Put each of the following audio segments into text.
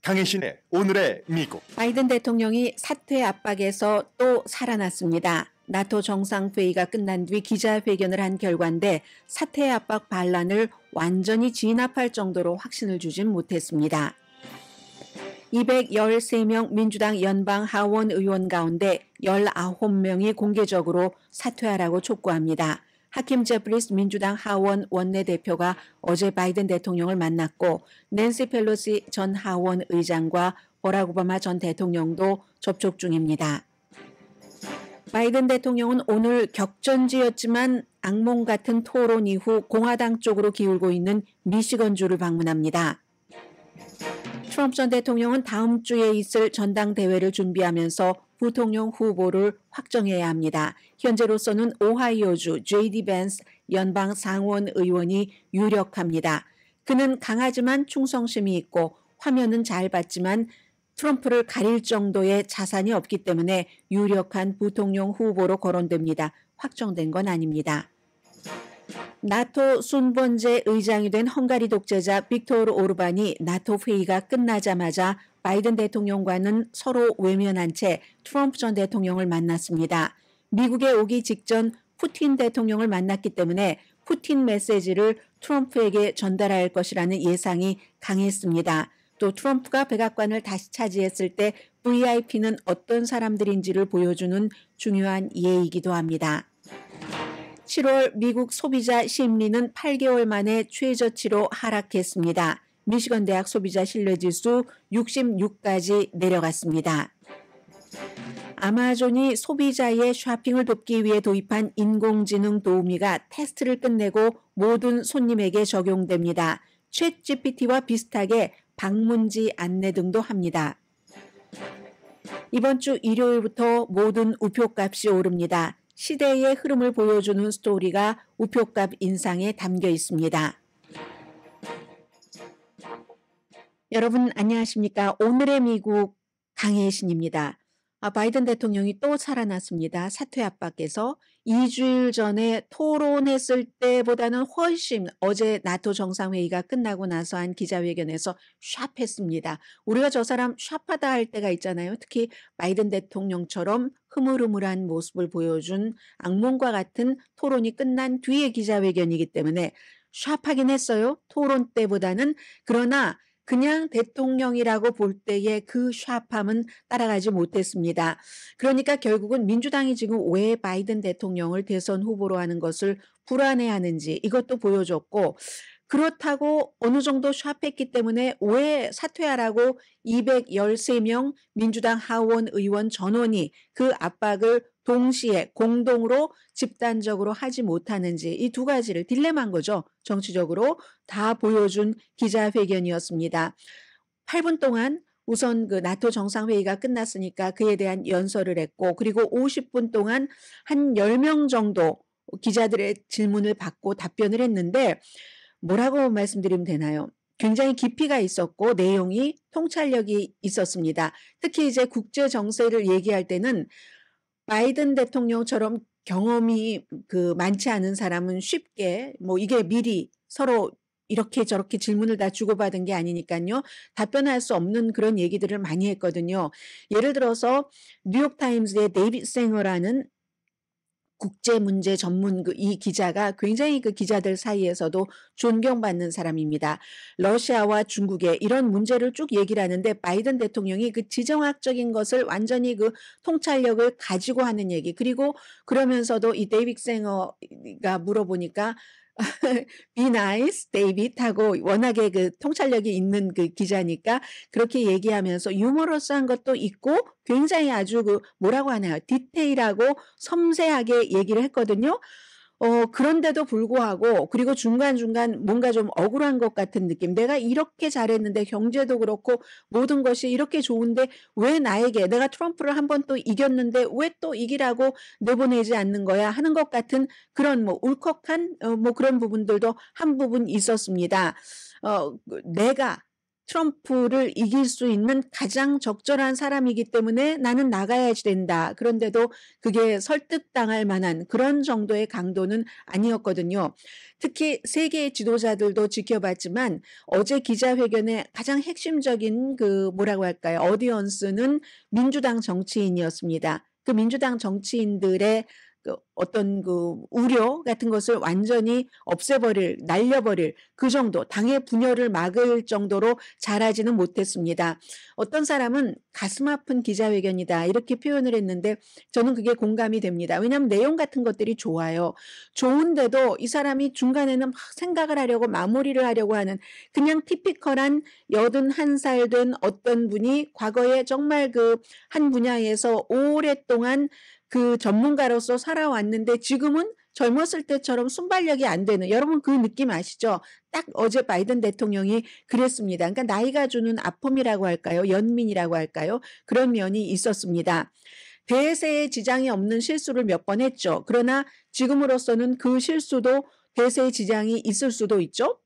강혜신의 오늘의 미국. 바이든 대통령이 사퇴 압박에서 또 살아났습니다. 나토 정상회의가 끝난 뒤 기자회견을 한 결과인데 사퇴 압박 반란을 완전히 진압할 정도로 확신을 주진 못했습니다. 213명 민주당 연방 하원 의원 가운데 19명이 공개적으로 사퇴하라고 촉구합니다. 하킴 제프리스 민주당 하원 원내대표가 어제 바이든 대통령을 만났고 낸시 펠로시 전 하원 의장과 버락 오바마 전 대통령도 접촉 중입니다. 바이든 대통령은 오늘 격전지였지만 악몽 같은 토론 이후 공화당 쪽으로 기울고 있는 미시건주를 방문합니다. 트럼프 전 대통령은 다음 주에 있을 전당대회를 준비하면서 부통령 후보를 확정해야 합니다. 현재로서는 오하이오주 J.D. 벤스 연방 상원 의원이 유력합니다. 그는 강하지만 충성심이 있고 화면은 잘 봤지만 트럼프를 가릴 정도의 자산이 없기 때문에 유력한 부통령 후보로 거론됩니다. 확정된 건 아닙니다. 나토 순번제 의장이 된 헝가리 독재자 빅토르 오르반이 나토 회의가 끝나자마자 바이든 대통령과는 서로 외면한 채 트럼프 전 대통령을 만났습니다. 미국에 오기 직전 푸틴 대통령을 만났기 때문에 푸틴 메시지를 트럼프에게 전달할 것이라는 예상이 강했습니다. 또 트럼프가 백악관을 다시 차지했을 때 VIP는 어떤 사람들인지를 보여주는 중요한 예이기도 합니다. 7월 미국 소비자 심리는 8개월 만에 최저치로 하락했습니다. 미시건 대학 소비자 신뢰지수 66까지 내려갔습니다. 아마존이 소비자의 쇼핑을 돕기 위해 도입한 인공지능 도우미가 테스트를 끝내고 모든 손님에게 적용됩니다. 챗 GPT와 비슷하게 방문지 안내 등도 합니다. 이번 주 일요일부터 모든 우표값이 오릅니다. 시대의 흐름을 보여주는 스토리가 우표값 인상에 담겨 있습니다. 여러분 안녕하십니까? 오늘의 미국 강혜신입니다. 바이든 대통령이 또 살아났습니다. 사퇴 압박에서 2주일 전에 토론했을 때보다는 훨씬 어제 나토 정상회의가 끝나고 나서 한 기자회견에서 샵했습니다. 우리가 저 사람 샵하다 할 때가 있잖아요. 특히 바이든 대통령처럼 흐물흐물한 모습을 보여준 악몽과 같은 토론이 끝난 뒤의 기자회견이기 때문에 샵하긴 했어요. 토론 때보다는. 그러나 그냥 대통령이라고 볼 때의 그 샤팜은 따라가지 못했습니다. 그러니까 결국은 민주당이 지금 왜 바이든 대통령을 대선 후보로 하는 것을 불안해하는지 이것도 보여줬고, 그렇다고 어느 정도 샵했기 때문에 왜 사퇴하라고 213명 민주당 하원 의원 전원이 그 압박을 동시에 공동으로 집단적으로 하지 못하는지, 이 두 가지를 딜레마인 거죠. 정치적으로 다 보여준 기자회견이었습니다. 8분 동안 우선 그 나토 정상회의가 끝났으니까 그에 대한 연설을 했고, 그리고 50분 동안 한 10명 정도 기자들의 질문을 받고 답변을 했는데, 뭐라고 말씀드리면 되나요? 굉장히 깊이가 있었고 내용이 통찰력이 있었습니다. 특히 이제 국제 정세를 얘기할 때는 바이든 대통령처럼 경험이 많지 않은 사람은 쉽게 이게 미리 서로 이렇게 저렇게 질문을 다 주고받은 게 아니니까요. 답변할 수 없는 그런 얘기들을 많이 했거든요. 예를 들어서 뉴욕타임즈의 데이빗 생어라는 국제문제 전문 이 기자가 굉장히 그 기자들 사이에서도 존경받는 사람입니다. 러시아와 중국의 이런 문제를 쭉 얘기를 하는데 바이든 대통령이 그 지정학적인 것을 완전히 그 통찰력을 가지고 하는 얘기, 그리고 그러면서도 이 데이빗 생어가 물어보니까 Be nice, David 하고 워낙에 그 통찰력이 있는 그 기자니까 그렇게 얘기하면서 유머러스한 것도 있고 굉장히 아주 뭐라고 하나요? 디테일하고 섬세하게 얘기를 했거든요. 그런데도 불구하고, 그리고 중간중간 뭔가 좀 억울한 것 같은 느낌. 내가 이렇게 잘했는데 경제도 그렇고 모든 것이 이렇게 좋은데 왜 나에게, 내가 트럼프를 한 번 또 이겼는데 왜 또 이기라고 내보내지 않는 거야 하는 것 같은 그런 울컥한 그런 부분들도 한 부분 있었습니다. 내가 트럼프를 이길 수 있는 가장 적절한 사람이기 때문에 나는 나가야지 된다. 그런데도 그게 설득당할 만한 그런 정도의 강도는 아니었거든요. 특히 세계의 지도자들도 지켜봤지만 어제 기자회견의 가장 핵심적인 그 뭐라고 할까요? 어디언스는 민주당 정치인이었습니다. 그 민주당 정치인들의 그 어떤 그 우려 같은 것을 완전히 없애버릴, 날려버릴 그 정도, 당의 분열을 막을 정도로 잘하지는 못했습니다. 어떤 사람은 가슴 아픈 기자회견이다 이렇게 표현을 했는데 저는 그게 공감이 됩니다. 왜냐하면 내용 같은 것들이 좋아요. 좋은데도 이 사람이 중간에는 막 생각을 하려고 마무리를 하려고 하는 그냥 티피컬한 81살 된 어떤 분이 과거에 정말 그 한 분야에서 오랫동안 그 전문가로서 살아왔는데 지금은 젊었을 때처럼 순발력이 안 되는 여러분 그 느낌 아시죠? 딱 어제 바이든 대통령이 그랬습니다. 그러니까 나이가 주는 아픔이라고 할까요? 연민이라고 할까요? 그런 면이 있었습니다. 대세에 지장이 없는 실수를 몇 번 했죠. 그러나 지금으로서는 그 실수도 대세에 지장이 있을 수도 있죠.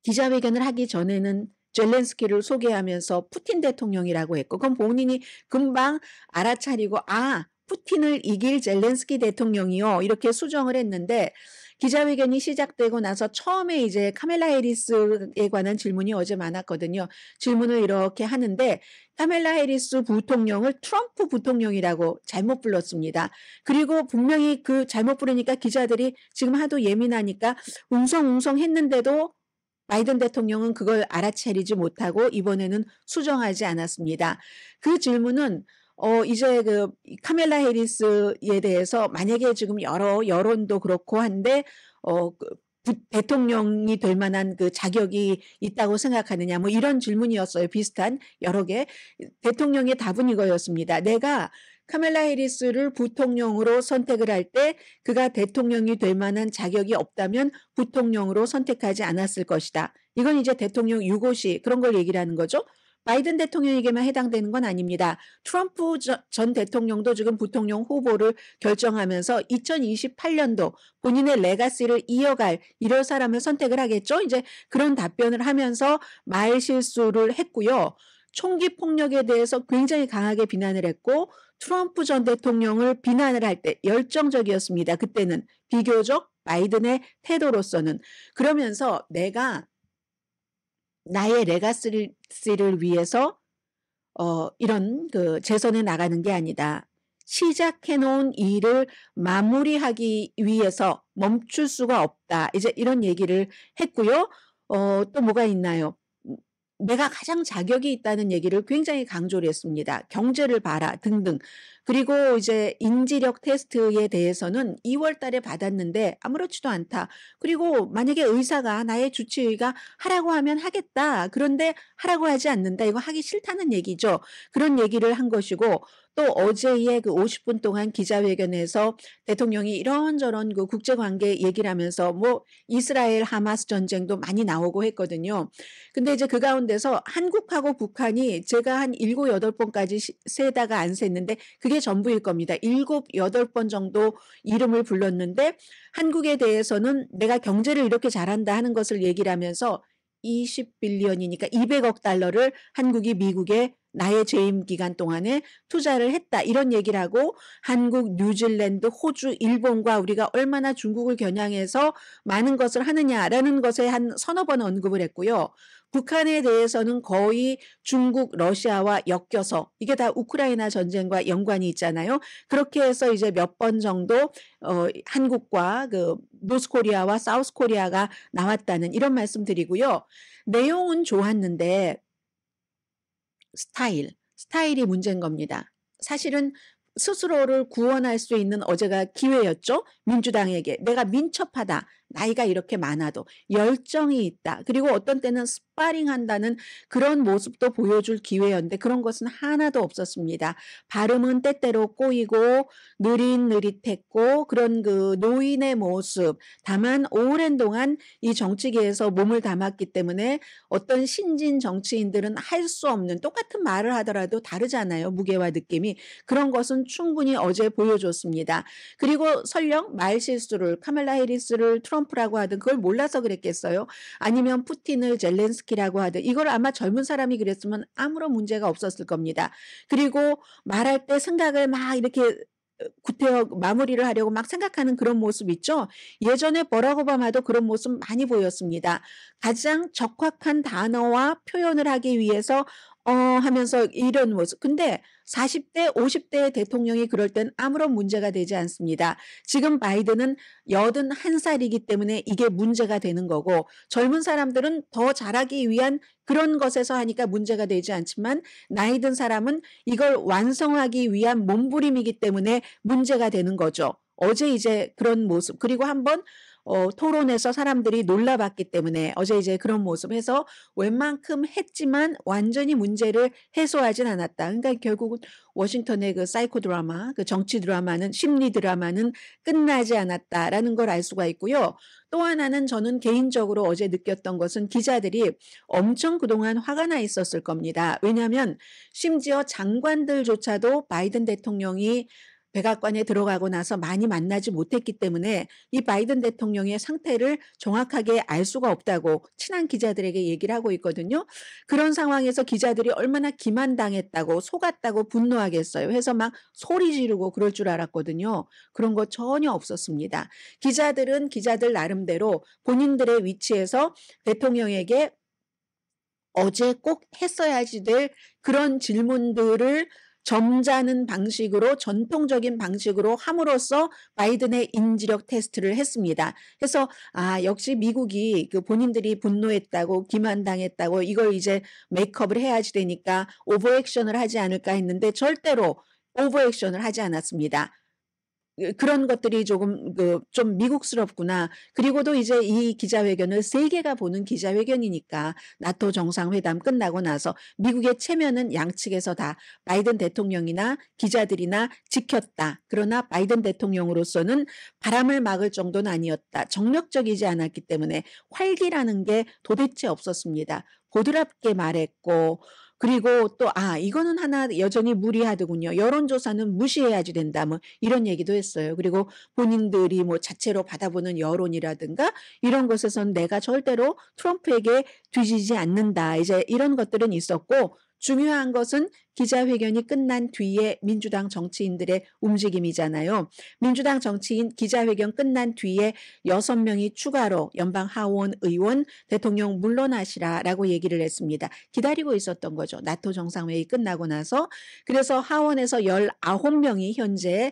기자회견을 하기 전에는 젤렌스키를 소개하면서 푸틴 대통령이라고 했고 그건 본인이 금방 알아차리고 푸틴을 이길 젤렌스키 대통령이요 이렇게 수정을 했는데 기자회견이 시작되고 나서 처음에 이제 카멜라 해리스에 관한 질문이 어제 많았거든요. 질문을 이렇게 하는데 카멜라 해리스 부통령을 트럼프 부통령이라고 잘못 불렀습니다. 그리고 분명히 그 잘못 부르니까 기자들이 지금 하도 예민하니까 웅성웅성 했는데도 바이든 대통령은 그걸 알아차리지 못하고 이번에는 수정하지 않았습니다. 그 질문은 이제 그 카멜라 해리스에 대해서 만약에 지금 여러 여론도 그렇고 한데 대통령이 될 만한 그 자격이 있다고 생각하느냐 뭐 이런 질문이었어요. 비슷한 여러 개. 대통령의 답은 이거였습니다. 내가 카멜라 해리스를 부통령으로 선택을 할 때 그가 대통령이 될 만한 자격이 없다면 부통령으로 선택하지 않았을 것이다. 이건 이제 대통령 유고시 그런 걸 얘기를 하는 거죠. 바이든 대통령에게만 해당되는 건 아닙니다. 트럼프 전 대통령도 지금 부통령 후보를 결정하면서 2028년도 본인의 레가시를 이어갈 이럴 사람을 선택을 하겠죠. 이제 그런 답변을 하면서 말 실수를 했고요. 총기 폭력에 대해서 굉장히 강하게 비난을 했고 트럼프 전 대통령을 비난을 할 때 열정적이었습니다. 그때는 비교적 바이든의 태도로서는. 그러면서 내가 나의 레가시를 위해서 이런 그 재선에 나가는 게 아니다. 시작해 놓은 일을 마무리하기 위해서 멈출 수가 없다. 이제 이런 얘기를 했고요. 또 뭐가 있나요? 내가 가장 자격이 있다는 얘기를 굉장히 강조를 했습니다. 경제를 봐라 등등. 그리고 이제 인지력 테스트에 대해서는 2월 달에 받았는데 아무렇지도 않다. 그리고 만약에 의사가 나의 주치의가 하라고 하면 하겠다. 그런데 하라고 하지 않는다. 이거 하기 싫다는 얘기죠. 그런 얘기를 한 것이고 또 어제의 그 50분 동안 기자회견에서 대통령이 이런저런 그 국제관계 얘기를 하면서 뭐 이스라엘 하마스 전쟁도 많이 나오고 했거든요. 근데 이제 그 가운데서 한국하고 북한이 제가 한 7, 8번까지 세다가 안 셌는데 그게 전부일 겁니다. 7, 8번 정도 이름을 불렀는데 한국에 대해서는 내가 경제를 이렇게 잘한다 하는 것을 얘기를 하면서 20빌리언이니까 200억 달러를 한국이 미국에 나의 재임 기간 동안에 투자를 했다. 이런 얘기를 하고 한국, 뉴질랜드, 호주, 일본과 우리가 얼마나 중국을 겨냥해서 많은 것을 하느냐라는 것에 한 서너 번 언급을 했고요. 북한에 대해서는 거의 중국, 러시아와 엮여서 이게 다 우크라이나 전쟁과 연관이 있잖아요. 그렇게 해서 이제 몇 번 정도 한국과 그 노스코리아와 사우스코리아가 나왔다는 이런 말씀 드리고요. 내용은 좋았는데 스타일이 문제인 겁니다. 사실은 스스로를 구원할 수 있는 어제가 기회였죠. 민주당에게 내가 민첩하다. 나이가 이렇게 많아도 열정이 있다. 그리고 어떤 때는 스파링한다는 그런 모습도 보여줄 기회였는데 그런 것은 하나도 없었습니다. 발음은 때때로 꼬이고 느릿느릿했고 그런 그 노인의 모습. 다만 오랜 동안 이 정치계에서 몸을 담았기 때문에 어떤 신진 정치인들은 할 수 없는 똑같은 말을 하더라도 다르잖아요. 무게와 느낌이. 그런 것은 충분히 어제 보여줬습니다. 그리고 설령 말실수를 카멜라 해리스를 트럼프 트럼프라고 하든 그걸 몰라서 그랬겠어요? 아니면 푸틴을 젤렌스키라고 하든 이걸 아마 젊은 사람이 그랬으면 아무런 문제가 없었을 겁니다. 그리고 말할 때 생각을 막 이렇게 구태여 마무리를 하려고 막 생각하는 그런 모습 있죠. 예전에 버락 오바마도 그런 모습 많이 보였습니다. 가장 적확한 단어와 표현을 하기 위해서 하면서 이런 모습. 근데 40대, 50대의 대통령이 그럴 땐 아무런 문제가 되지 않습니다. 지금 바이든은 81살이기 때문에 이게 문제가 되는 거고 젊은 사람들은 더 잘하기 위한 그런 것에서 하니까 문제가 되지 않지만 나이 든 사람은 이걸 완성하기 위한 몸부림이기 때문에 문제가 되는 거죠. 어제 이제 그런 모습 그리고 한번 토론에서 사람들이 놀라봤기 때문에 어제 이제 그런 모습 해서 웬만큼 했지만 완전히 문제를 해소하진 않았다. 그러니까 결국은 워싱턴의 그 사이코 드라마, 그 정치 드라마는 심리 드라마는 끝나지 않았다라는 걸 알 수가 있고요. 또 하나는 저는 개인적으로 어제 느꼈던 것은 기자들이 엄청 그동안 화가 나 있었을 겁니다. 왜냐하면 심지어 장관들조차도 바이든 대통령이 백악관에 들어가고 나서 많이 만나지 못했기 때문에 이 바이든 대통령의 상태를 정확하게 알 수가 없다고 친한 기자들에게 얘기를 하고 있거든요. 그런 상황에서 기자들이 얼마나 기만당했다고 속았다고 분노하겠어요. 해서 막 소리 지르고 그럴 줄 알았거든요. 그런 거 전혀 없었습니다. 기자들은 기자들 나름대로 본인들의 위치에서 대통령에게 어제 꼭 했어야지 될 그런 질문들을 점잖은 방식으로 전통적인 방식으로 함으로써 바이든의 인지력 테스트를 했습니다. 그래서 역시 미국이 그 본인들이 분노했다고 기만당했다고 이걸 이제 메이크업을 해야지 되니까 오버액션을 하지 않을까 했는데 절대로 오버액션을 하지 않았습니다. 그런 것들이 조금 좀 미국스럽구나. 그리고도 이제 이 기자회견을 세계가 보는 기자회견이니까 나토 정상회담 끝나고 나서 미국의 체면은 양측에서 다 바이든 대통령이나 기자들이나 지켰다. 그러나 바이든 대통령으로서는 바람을 막을 정도는 아니었다. 정력적이지 않았기 때문에 활기라는 게 도대체 없었습니다. 보드랍게 말했고 그리고 또 이거는 하나 여전히 무리하더군요. 여론조사는 무시해야지 된다. 뭐 이런 얘기도 했어요. 그리고 본인들이 뭐 자체로 받아보는 여론이라든가 이런 것에선 내가 절대로 트럼프에게 뒤지지 않는다. 이제 이런 것들은 있었고 중요한 것은 기자회견이 끝난 뒤에 민주당 정치인들의 움직임이잖아요. 민주당 정치인 기자회견 끝난 뒤에 6명이 추가로 연방 하원 의원 대통령 물러나시라라고 얘기를 했습니다. 기다리고 있었던 거죠. 나토 정상회의 끝나고 나서. 그래서 하원에서 19명이 현재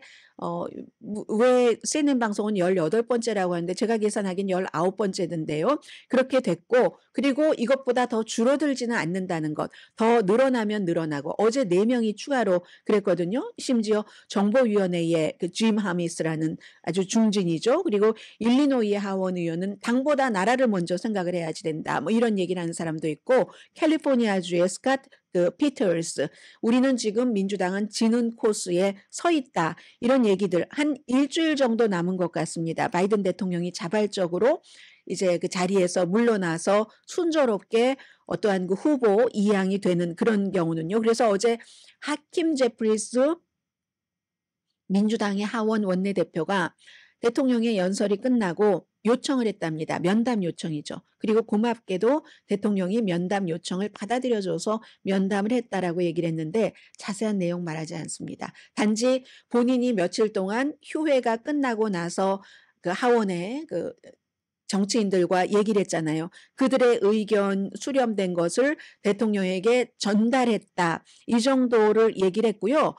왜 CNN 방송은 18번째라고 하는데 제가 계산하기엔 19번째던데요. 그렇게 됐고 그리고 이것보다 더 줄어들지는 않는다는 것. 더 늘어나면 늘어나고 어제 4명이 추가로 그랬거든요. 심지어 정보위원회의 그 짐 하미스라는 아주 중진이죠. 그리고 일리노이의 하원 의원은 당보다 나라를 먼저 생각을 해야지 된다. 뭐 이런 얘기를 하는 사람도 있고 캘리포니아주의 스캇 피터스 우리는 지금 민주당은 지는 코스에 서 있다. 이런 얘기들 한 일주일 정도 남은 것 같습니다. 바이든 대통령이 자발적으로 이제 그 자리에서 물러나서 순조롭게 어떠한 그 후보 이양이 되는 그런 경우는요. 그래서 어제 하킴 제프리스 민주당의 하원 원내대표가 대통령의 연설이 끝나고 요청을 했답니다. 면담 요청이죠. 그리고 고맙게도 대통령이 면담 요청을 받아들여줘서 면담을 했다라고 얘기를 했는데 자세한 내용 말하지 않습니다. 단지 본인이 며칠 동안 휴회가 끝나고 나서 그 하원에 그 정치인들과 얘기를 했잖아요. 그들의 의견 수렴된 것을 대통령에게 전달했다. 이 정도를 얘기를 했고요.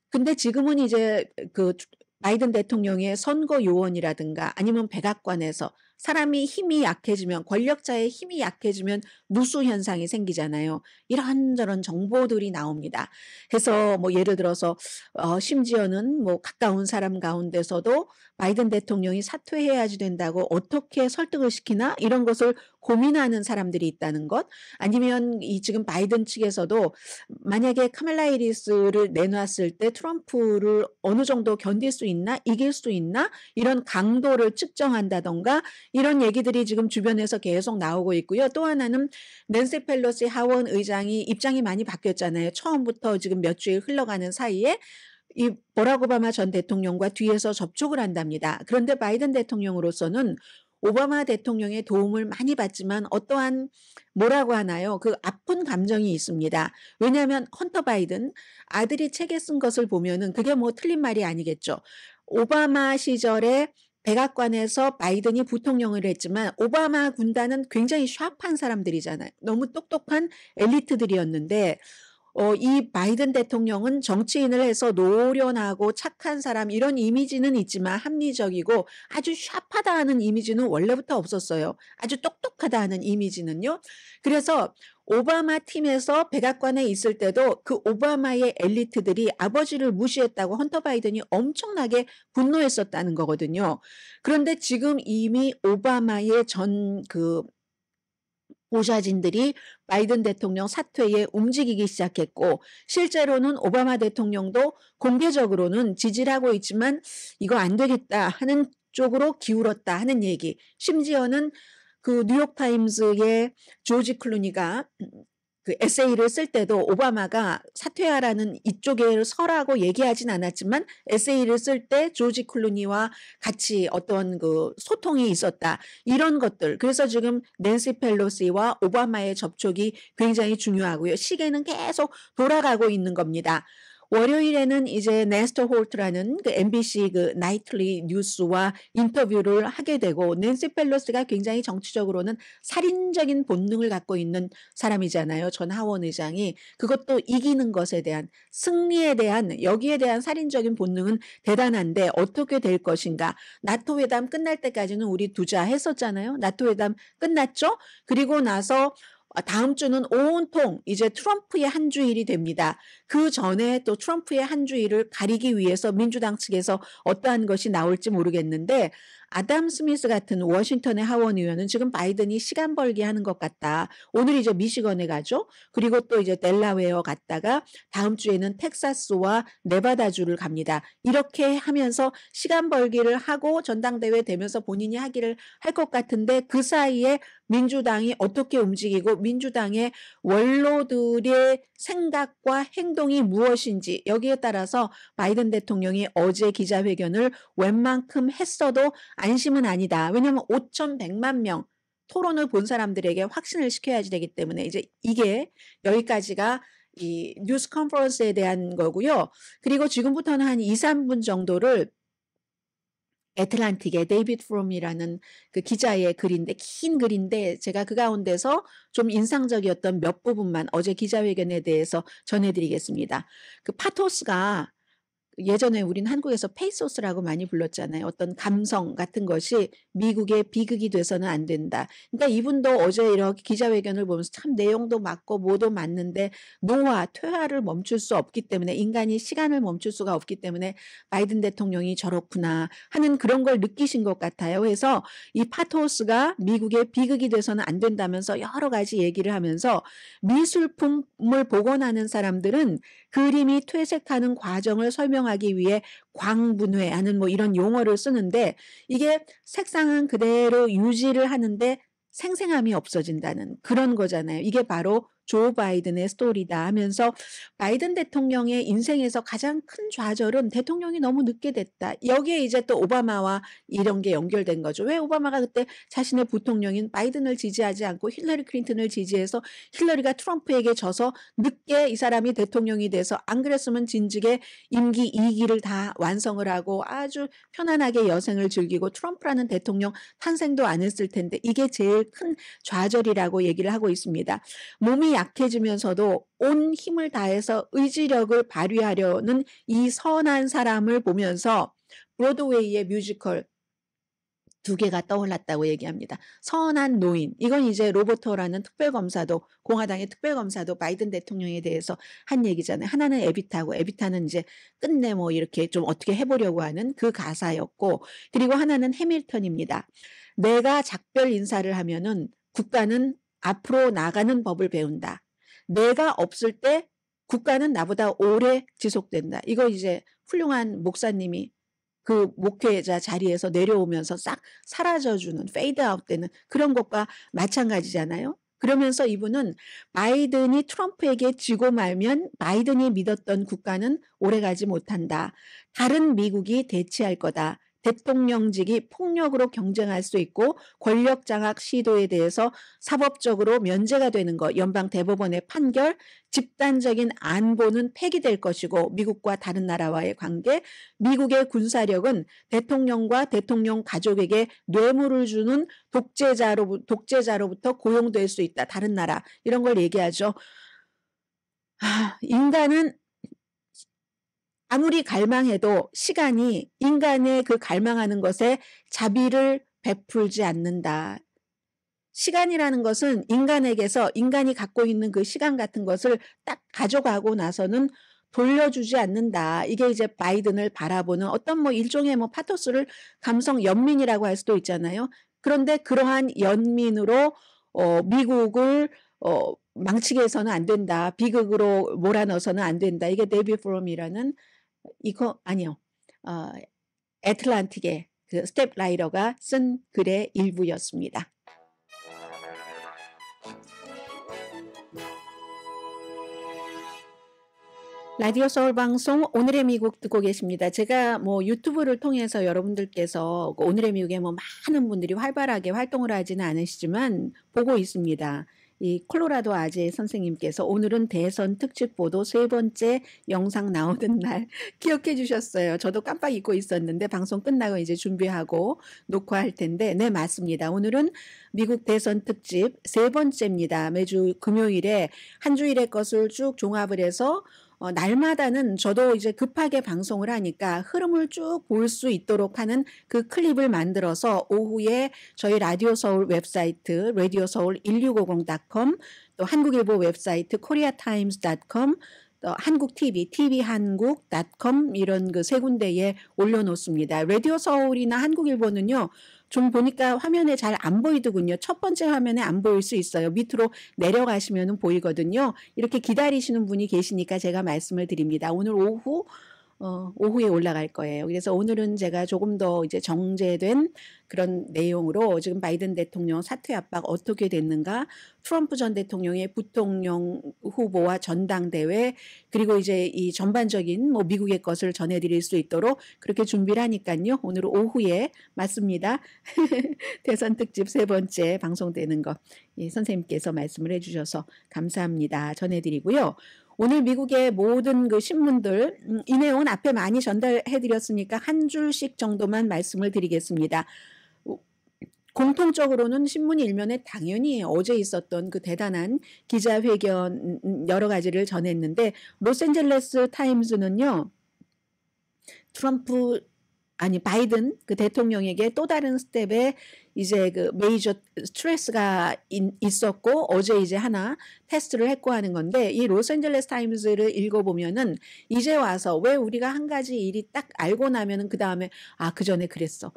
근데 지금은 이제 그 바이든 대통령의 선거 요원이라든가 아니면 백악관에서 사람이 힘이 약해지면 권력자의 힘이 약해지면 누수 현상이 생기잖아요. 이런저런 정보들이 나옵니다. 해서 뭐 예를 들어서 심지어는 뭐 가까운 사람 가운데서도 바이든 대통령이 사퇴해야지 된다고 어떻게 설득을 시키나 이런 것을 고민하는 사람들이 있다는 것 아니면 이 지금 바이든 측에서도 만약에 카말라 해리스를 내놨을 때 트럼프를 어느 정도 견딜 수 있나 이길 수 있나 이런 강도를 측정한다던가 이런 얘기들이 지금 주변에서 계속 나오고 있고요. 또 하나는 낸시 펠로시 하원 의장이 입장이 많이 바뀌었잖아요. 처음부터 지금 몇 주일 흘러가는 사이에 이 버락 오바마 전 대통령과 뒤에서 접촉을 한답니다. 그런데 바이든 대통령으로서는 오바마 대통령의 도움을 많이 받지만 어떠한 뭐라고 하나요? 그 아픈 감정이 있습니다. 왜냐하면 헌터 바이든 아들이 책에 쓴 것을 보면은 그게 뭐 틀린 말이 아니겠죠. 오바마 시절에 백악관에서 바이든이 부통령을 했지만 오바마 군단은 굉장히 샤프한 사람들이잖아요. 너무 똑똑한 엘리트들이었는데 이 바이든 대통령은 정치인을 해서 노련하고 착한 사람 이런 이미지는 있지만 합리적이고 아주 샤프하다 하는 이미지는 원래부터 없었어요. 아주 똑똑하다 하는 이미지는요. 그래서 오바마 팀에서 백악관에 있을 때도 그 오바마의 엘리트들이 아버지를 무시했다고 헌터 바이든이 엄청나게 분노했었다는 거거든요. 그런데 지금 이미 오바마의 전 보좌진들이 바이든 대통령 사퇴에 움직이기 시작했고 실제로는 오바마 대통령도 공개적으로는 지지를 하고 있지만 이거 안 되겠다 하는 쪽으로 기울었다 하는 얘기. 심지어는 그 뉴욕타임스의 조지 클루니가 그 에세이를 쓸 때도 오바마가 사퇴하라는 이쪽에 서라고 얘기하진 않았지만 에세이를 쓸 때 조지 클루니와 같이 어떤 그 소통이 있었다. 이런 것들. 그래서 지금 낸시 펠로시와 오바마의 접촉이 굉장히 중요하고요. 시계는 계속 돌아가고 있는 겁니다. 월요일에는 이제 네스터 홀트라는 그 MBC 그 나이틀리 뉴스와 인터뷰를 하게 되고 낸시 펠로시가 굉장히 정치적으로는 살인적인 본능을 갖고 있는 사람이잖아요. 전 하원 의장이. 그것도 이기는 것에 대한 승리에 대한 여기에 대한 살인적인 본능은 대단한데 어떻게 될 것인가. 나토 회담 끝날 때까지는 우리 두자 했었잖아요. 나토 회담 끝났죠. 그리고 나서 다음 주는 온통 이제 트럼프의 한 주일이 됩니다. 그 전에 또 트럼프의 한 주일을 가리기 위해서 민주당 측에서 어떠한 것이 나올지 모르겠는데 아담 스미스 같은 워싱턴의 하원 의원은 지금 바이든이 시간 벌기 하는 것 같다. 오늘 이제 미시건에 가죠. 그리고 또 이제 델라웨어 갔다가 다음 주에는 텍사스와 네바다주를 갑니다. 이렇게 하면서 시간 벌기를 하고 전당대회 되면서 본인이 하기를 할 것 같은데 그 사이에 민주당이 어떻게 움직이고 민주당의 원로들의 생각과 행동이 무엇인지 여기에 따라서 바이든 대통령이 어제 기자회견을 웬만큼 했어도 안심은 아니다. 왜냐하면 5,100만 명 토론을 본 사람들에게 확신을 시켜야지 되기 때문에 이제 이게 여기까지가 이 뉴스 컨퍼런스에 대한 거고요. 그리고 지금부터는 한 2, 3분 정도를 애틀란틱의 데이비드 프롬이라는 그 기자의 글인데 긴 글인데 제가 그 가운데서 좀 인상적이었던 몇 부분만 어제 기자회견에 대해서 전해드리겠습니다. 그 파토스가 예전에 우린 한국에서 페이소스라고 많이 불렀잖아요. 어떤 감성 같은 것이 미국의 비극이 돼서는 안 된다. 그러니까 이분도 어제 이렇게 기자회견을 보면서 참 내용도 맞고 뭐도 맞는데 노화, 퇴화를 멈출 수 없기 때문에 인간이 시간을 멈출 수가 없기 때문에 바이든 대통령이 저렇구나 하는 그런 걸 느끼신 것 같아요. 그래서 이 파토스가 미국의 비극이 돼서는 안 된다면서 여러 가지 얘기를 하면서 미술품을 복원하는 사람들은 그림이 퇴색하는 과정을 설명하기 위해 광분해하는 뭐 이런 용어를 쓰는데 이게 색상은 그대로 유지를 하는데 생생함이 없어진다는 그런 거잖아요. 이게 바로 조 바이든의 스토리다 하면서 바이든 대통령의 인생에서 가장 큰 좌절은 대통령이 너무 늦게 됐다. 여기에 이제 또 오바마와 이런 게 연결된 거죠. 왜 오바마가 그때 자신의 부통령인 바이든을 지지하지 않고 힐러리 클린턴을 지지해서 힐러리가 트럼프에게 져서 늦게 이 사람이 대통령이 돼서 안 그랬으면 진즉에 임기 2기를 다 완성을 하고 아주 편안하게 여생을 즐기고 트럼프라는 대통령 탄생도 안 했을 텐데 이게 제일 큰 좌절이라고 얘기를 하고 있습니다. 몸이 약해지면서도 온 힘을 다해서 의지력을 발휘하려는 이 선한 사람을 보면서 브로드웨이의 뮤지컬 2개가 떠올랐다고 얘기합니다. 선한 노인. 이건 이제 로버터라는 특별검사도 공화당의 특별검사도 바이든 대통령에 대해서 한 얘기잖아요. 하나는 에비타고 에비타는 이제 끝내 뭐 이렇게 좀 어떻게 해보려고 하는 그 가사였고 그리고 하나는 해밀턴입니다. 내가 작별 인사를 하면은 국가는 앞으로 나가는 법을 배운다. 내가 없을 때 국가는 나보다 오래 지속된다. 이거 이제 훌륭한 목사님이 그 목회자 자리에서 내려오면서 싹 사라져주는 페이드 아웃되는 그런 것과 마찬가지잖아요. 그러면서 이분은 바이든이 트럼프에게 지고 말면 바이든이 믿었던 국가는 오래가지 못한다. 다른 미국이 대치할 거다. 대통령직이 폭력으로 경쟁할 수 있고 권력 장악 시도에 대해서 사법적으로 면제가 되는 것, 연방 대법원의 판결, 집단적인 안보는 폐기될 것이고 미국과 다른 나라와의 관계, 미국의 군사력은 대통령과 대통령 가족에게 뇌물을 주는 독재자로부터 고용될 수 있다. 다른 나라 이런 걸 얘기하죠. 인간은 아무리 갈망해도 시간이 인간의 그 갈망하는 것에 자비를 베풀지 않는다. 시간이라는 것은 인간에게서 인간이 갖고 있는 그 시간 같은 것을 딱 가져가고 나서는 돌려주지 않는다. 이게 이제 바이든을 바라보는 어떤 뭐 일종의 뭐 파토스를 감성 연민이라고 할 수도 있잖아요. 그런데 그러한 연민으로 미국을 망치게 해서는 안 된다. 비극으로 몰아넣어서는 안 된다. 이게 데이비 프롬이라는 이거 아니요. 애틀란틱의 그 스텝 라이더가 쓴 글의 일부였습니다. 라디오 서울 방송 오늘의 미국 듣고 계십니다. 제가 뭐 유튜브를 통해서 여러분들께서 오늘의 미국에 뭐 많은 분들이 활발하게 활동을 하지는 않으시지만 보고 있습니다. 이 콜로라도 아재 선생님께서 오늘은 대선 특집 보도 3번째 영상 나오는 날 기억해 주셨어요. 저도 깜빡 잊고 있었는데 방송 끝나고 이제 준비하고 녹화할 텐데 네 맞습니다. 오늘은 미국 대선 특집 3번째입니다. 매주 금요일에 한 주일의 것을 쭉 종합을 해서 날마다는 저도 이제 급하게 방송을 하니까 흐름을 쭉 볼 수 있도록 하는 그 클립을 만들어서 오후에 저희 라디오 서울 웹사이트 radioseoul1650.com 또 한국일보 웹사이트 koreatimes.com 또 한국 TV, tv한국.com 이런 그 세 군데에 올려놓습니다. 라디오 서울이나 한국일보는요. 좀 보니까 화면에 잘 안 보이더군요. 첫 번째 화면에 안 보일 수 있어요. 밑으로 내려가시면 보이거든요. 이렇게 기다리시는 분이 계시니까 제가 말씀을 드립니다. 오늘 오후에 올라갈 거예요. 그래서 오늘은 제가 조금 더 이제 정제된 그런 내용으로 지금 바이든 대통령 사퇴 압박 어떻게 됐는가, 트럼프 전 대통령의 부통령 후보와 전당대회, 그리고 이제 이 전반적인 뭐 미국의 것을 전해드릴 수 있도록 그렇게 준비를 하니까요. 오늘 오후에 맞습니다. 대선 특집 3번째 방송되는 거 선생님께서 말씀을 해주셔서 감사합니다. 전해드리고요. 오늘 미국의 모든 그 신문들 이 내용은 앞에 많이 전달해드렸으니까 한 줄씩 정도만 말씀을 드리겠습니다. 공통적으로는 신문 일면에 당연히 어제 있었던 그 대단한 기자회견 여러 가지를 전했는데 로스앤젤레스 타임즈는요. 바이든 그 대통령에게 또 다른 스텝에 이제 그 메이저 스트레스가 있었고 어제 이제 하나 테스트를 했고 하는 건데 이 로스앤젤레스 타임즈를 읽어보면은 이제 와서 왜 우리가 한 가지 일이 딱 알고 나면은 그 다음에 그 전에 그랬어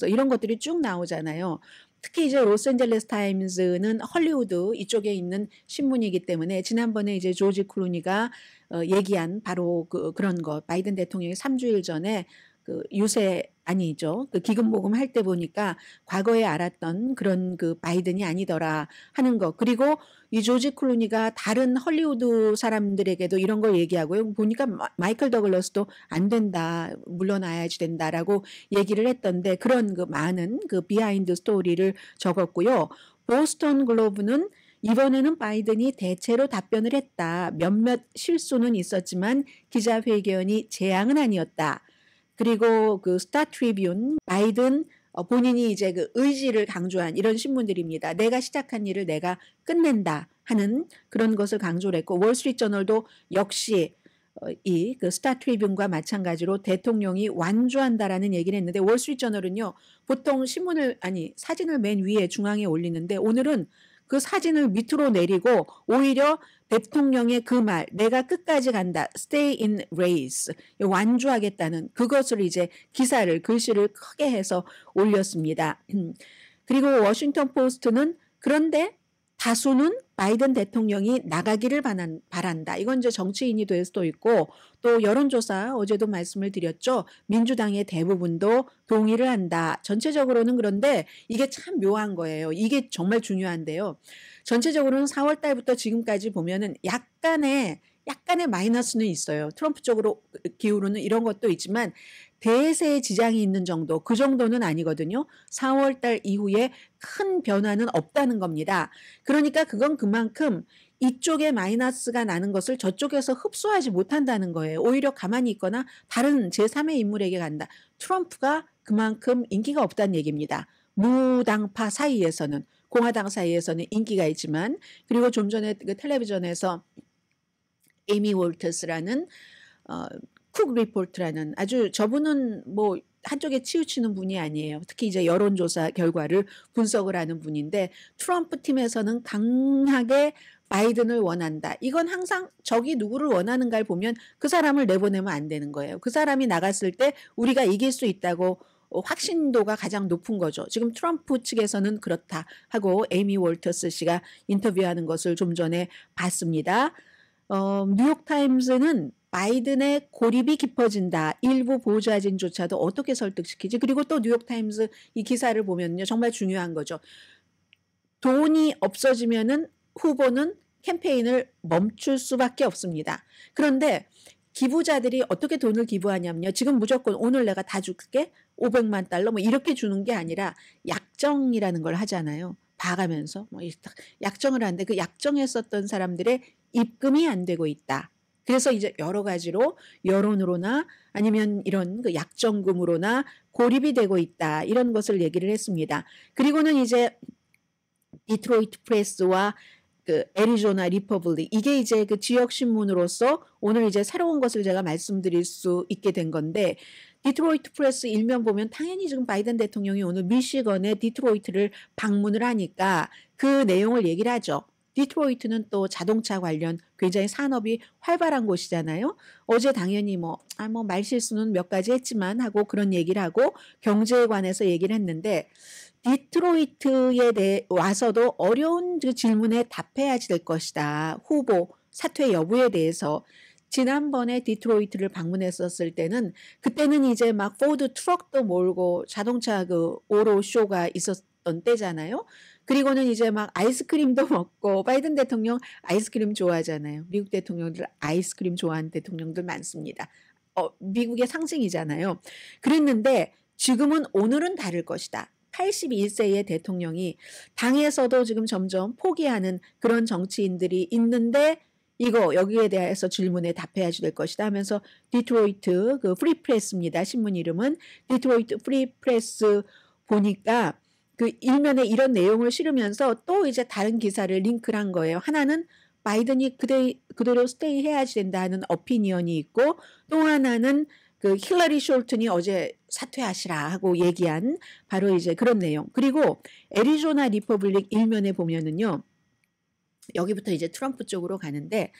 이런 것들이 쭉 나오잖아요. 특히 이제 로스앤젤레스 타임즈는 헐리우드 이쪽에 있는 신문이기 때문에 지난번에 이제 조지 클루니가 얘기한 바로 그런 거 바이든 대통령이 3주일 전에 그 유세 아니죠. 그 기금 모금할 때 보니까 과거에 알았던 그런 그 바이든이 아니더라 하는 거. 그리고 이 조지 클루니가 다른 헐리우드 사람들에게도 이런 걸 얘기하고요. 보니까 마이클 더글러스도 안 된다. 물러나야지 된다라고 얘기를 했던데 그런 그 많은 그 비하인드 스토리를 적었고요. 보스턴 글로브는 이번에는 바이든이 대체로 답변을 했다. 몇몇 실수는 있었지만 기자회견이 재앙은 아니었다. 그리고 그 스타 트리뷴 바이든 본인이 이제 그 의지를 강조한 이런 신문들입니다. 내가 시작한 일을 내가 끝낸다 하는 그런 것을 강조를 했고 월스트리트 저널도 역시 이 그 스타 트리뷴과 마찬가지로 대통령이 완주한다라는 얘기를 했는데 월스트리트 저널은요. 보통 사진을 맨 위에 중앙에 올리는데 오늘은 그 사진을 밑으로 내리고 오히려 대통령의 그 말 내가 끝까지 간다. Stay in race. 완주하겠다는 그것을 이제 글씨를 크게 해서 올렸습니다. 그리고 워싱턴 포스트는 그런데 다수는 바이든 대통령이 나가기를 바란다. 이건 이제 정치인이 될 수도 있고 또 여론조사 어제도 말씀을 드렸죠. 민주당의 대부분도 동의를 한다. 전체적으로는 그런데 이게 참 묘한 거예요. 이게 정말 중요한데요. 전체적으로는 4월 달부터 지금까지 보면은 약간의 마이너스는 있어요. 트럼프 쪽으로 기울는 이런 것도 있지만 대세에 지장이 있는 정도, 그 정도는 아니거든요. 4월 달 이후에 큰 변화는 없다는 겁니다. 그러니까 그건 그만큼 이쪽에 마이너스가 나는 것을 저쪽에서 흡수하지 못한다는 거예요. 오히려 가만히 있거나 다른 제3의 인물에게 간다. 트럼프가 그만큼 인기가 없다는 얘기입니다. 무당파 사이에서는, 공화당 사이에서는 인기가 있지만, 그리고 좀 전에 그 텔레비전에서 에이미 월터스라는 쿡 리포트라는, 아주 저분은 뭐 한쪽에 치우치는 분이 아니에요. 특히 이제 여론조사 결과를 분석을 하는 분인데, 트럼프 팀에서는 강하게 바이든을 원한다. 이건 항상 적이 누구를 원하는가를 보면 그 사람을 내보내면 안 되는 거예요. 그 사람이 나갔을 때 우리가 이길 수 있다고 확신도가 가장 높은 거죠. 지금 트럼프 측에서는 그렇다 하고 에이미 월터스 씨가 인터뷰하는 것을 좀 전에 봤습니다. 뉴욕타임스는 바이든의 고립이 깊어진다. 일부 보좌진조차도 어떻게 설득시키지? 그리고 또 뉴욕타임스 이 기사를 보면요. 정말 중요한 거죠. 돈이 없어지면은 후보는 캠페인을 멈출 수밖에 없습니다. 그런데 기부자들이 어떻게 돈을 기부하냐면요. 지금 무조건 오늘 내가 다 줄게. 500만 달러 뭐 이렇게 주는 게 아니라 약정이라는 걸 하잖아요. 봐가면서 뭐 약정을 하는데 그 약정했었던 사람들의 입금이 안 되고 있다. 그래서 이제 여러 가지로 여론으로나 아니면 이런 그 약정금으로나 고립이 되고 있다. 이런 것을 얘기를 했습니다. 그리고는 이제 디트로이트 프레스와 그 애리조나 리퍼블릭, 이게 이제 그 지역 신문으로서 오늘 이제 새로운 것을 제가 말씀드릴 수 있게 된 건데, 디트로이트 프레스 일면 보면 당연히 지금 바이든 대통령이 오늘 미시건의 디트로이트를 방문을 하니까 그 내용을 얘기를 하죠. 디트로이트는 또 자동차 관련 굉장히 산업이 활발한 곳이잖아요. 어제 당연히 뭐 말실수는 몇 가지 했지만 하고 그런 얘기를 하고 경제에 관해서 얘기를 했는데, 디트로이트에 대해 와서도 어려운 그 질문에 답해야지 될 것이다. 후보 사퇴 여부에 대해서. 지난번에 디트로이트를 방문했었을 때는 그때는 이제 막 포드 트럭도 몰고 자동차 그 오로 쇼가 있었던 때잖아요. 그리고는 이제 막 아이스크림도 먹고, 바이든 대통령 아이스크림 좋아하잖아요. 미국 대통령들 아이스크림 좋아하는 대통령들 많습니다. 미국의 상징이잖아요. 그랬는데 지금은 오늘은 다를 것이다. 81세의 대통령이 당에서도 지금 점점 포기하는 그런 정치인들이 있는데 여기에 대해서 질문에 답해야지 될 것이다 하면서 디트로이트 그 프리프레스입니다. 신문 이름은 디트로이트 프리프레스 보니까 그 일면에 이런 내용을 실으면서 또 이제 다른 기사를 링크를 한 거예요. 하나는 바이든이 그대로 스테이 해야지 된다는 어피니언이 있고, 또 하나는 그 힐러리 숄튼이 어제 사퇴하시라 하고 얘기한 바로 이제 그런 내용. 그리고 애리조나 리퍼블릭 일면에 보면은요. 여기부터 이제 트럼프 쪽으로 가는데,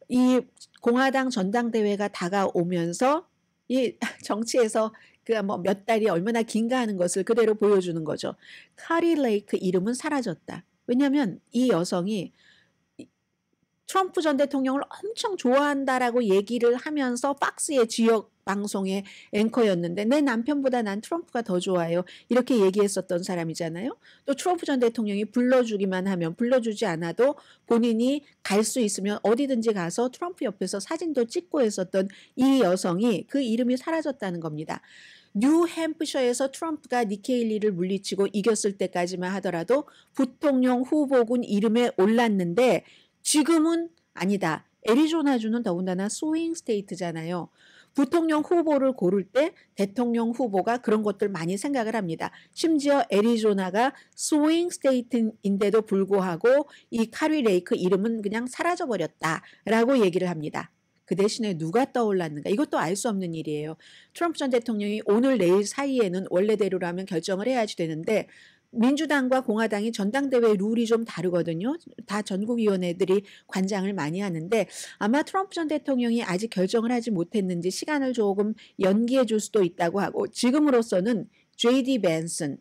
이 공화당 전당대회가 다가오면서 이 정치에서 그 뭐 몇 달이 얼마나 긴가 하는 것을 그대로 보여주는 거죠. 카리 레이크 이름은 사라졌다. 왜냐하면 이 여성이 트럼프 전 대통령을 엄청 좋아한다라고 얘기를 하면서 박스의 지역 방송의 앵커였는데, 내 남편보다 난 트럼프가 더 좋아요. 이렇게 얘기했었던 사람이잖아요. 또 트럼프 전 대통령이 불러주기만 하면, 불러주지 않아도 본인이 갈 수 있으면 어디든지 가서 트럼프 옆에서 사진도 찍고 했었던 이 여성이 그 이름이 사라졌다는 겁니다. 뉴햄프셔에서 트럼프가 니케일리를 물리치고 이겼을 때까지만 하더라도 부통령 후보군 이름에 올랐는데 지금은 아니다. 애리조나주는 더군다나 스윙 스테이트잖아요. 부통령 후보를 고를 때 대통령 후보가 그런 것들 많이 생각을 합니다. 심지어 애리조나가 스윙 스테이트인데도 불구하고 이 카리 레이크 이름은 그냥 사라져버렸다라고 얘기를 합니다. 그 대신에 누가 떠올랐는가? 이것도 알 수 없는 일이에요. 트럼프 전 대통령이 오늘 내일 사이에는 원래대로라면 결정을 해야지 되는데, 민주당과 공화당이 전당대회 룰이 좀 다르거든요. 다 전국위원회들이 관장을 많이 하는데 아마 트럼프 전 대통령이 아직 결정을 하지 못했는지 시간을 조금 연기해 줄 수도 있다고 하고, 지금으로서는 J.D. 벤슨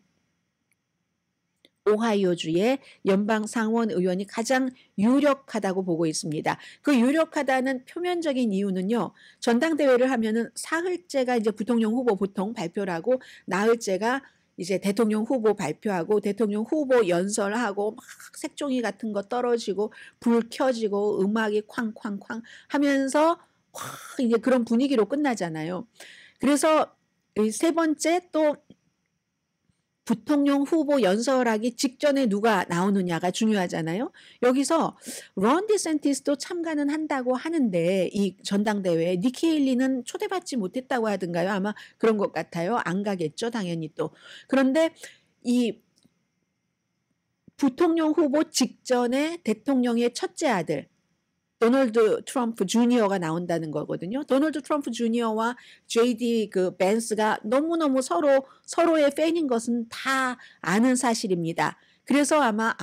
오하이오주의 연방 상원 의원이 가장 유력하다고 보고 있습니다. 그 유력하다는 표면적인 이유는요. 전당대회를 하면은 사흘째가 이제 부통령 후보 보통 발표를 하고, 나흘째가 이제 대통령 후보 발표하고 대통령 후보 연설하고 막 색종이 같은 거 떨어지고 불 켜지고 음악이 쾅쾅쾅 하면서 확 이제 그런 분위기로 끝나잖아요. 그래서 세 번째 또 부통령 후보 연설하기 직전에 누가 나오느냐가 중요하잖아요. 여기서 론 디센티스도 참가는 한다고 하는데 이 전당대회에 니키 헤일리는 초대받지 못했다고 하던가요? 아마 그런 것 같아요. 안 가겠죠, 당연히 또. 그런데 이 부통령 후보 직전에 대통령의 첫째 아들 도널드 트럼프 주니어가 나온다는 거거든요. 도널드 트럼프 주니어와 JD 벤스가 너무너무 서로의 팬인 것은 다 아는 사실입니다. 그래서 아마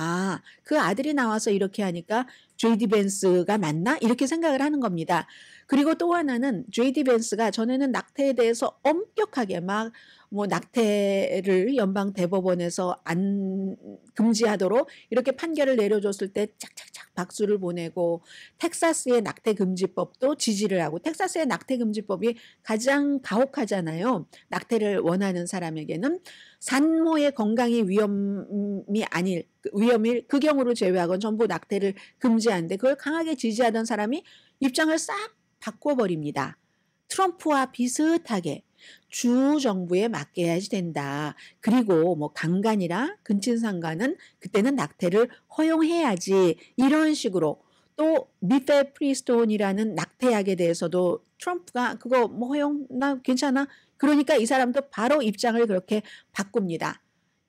그 아들이 나와서 이렇게 하니까 JD 벤스가 맞나? 이렇게 생각을 하는 겁니다. 그리고 또 하나는 JD 벤스가 전에는 낙태에 대해서 엄격하게 막 뭐 낙태를 연방 대법원에서 안 금지하도록 이렇게 판결을 내려줬을 때 착착착 박수를 보내고 텍사스의 낙태 금지법도 지지를 하고 텍사스의 낙태 금지법이 가장 가혹하잖아요. 낙태를 원하는 사람에게는 산모의 건강이 위험일 그 경우를 제외하고는 전부 낙태를 금지하는데 그걸 강하게 지지하던 사람이 입장을 싹 바꿔버립니다. 트럼프와 비슷하게 주 정부에 맡겨야지 된다. 그리고 뭐 강간이나 근친상간은 그때는 낙태를 허용해야지. 이런 식으로 또 미페프리스톤이라는 낙태약에 대해서도 트럼프가 그거 뭐 허용 나 괜찮아? 그러니까 이 사람도 바로 입장을 그렇게 바꿉니다.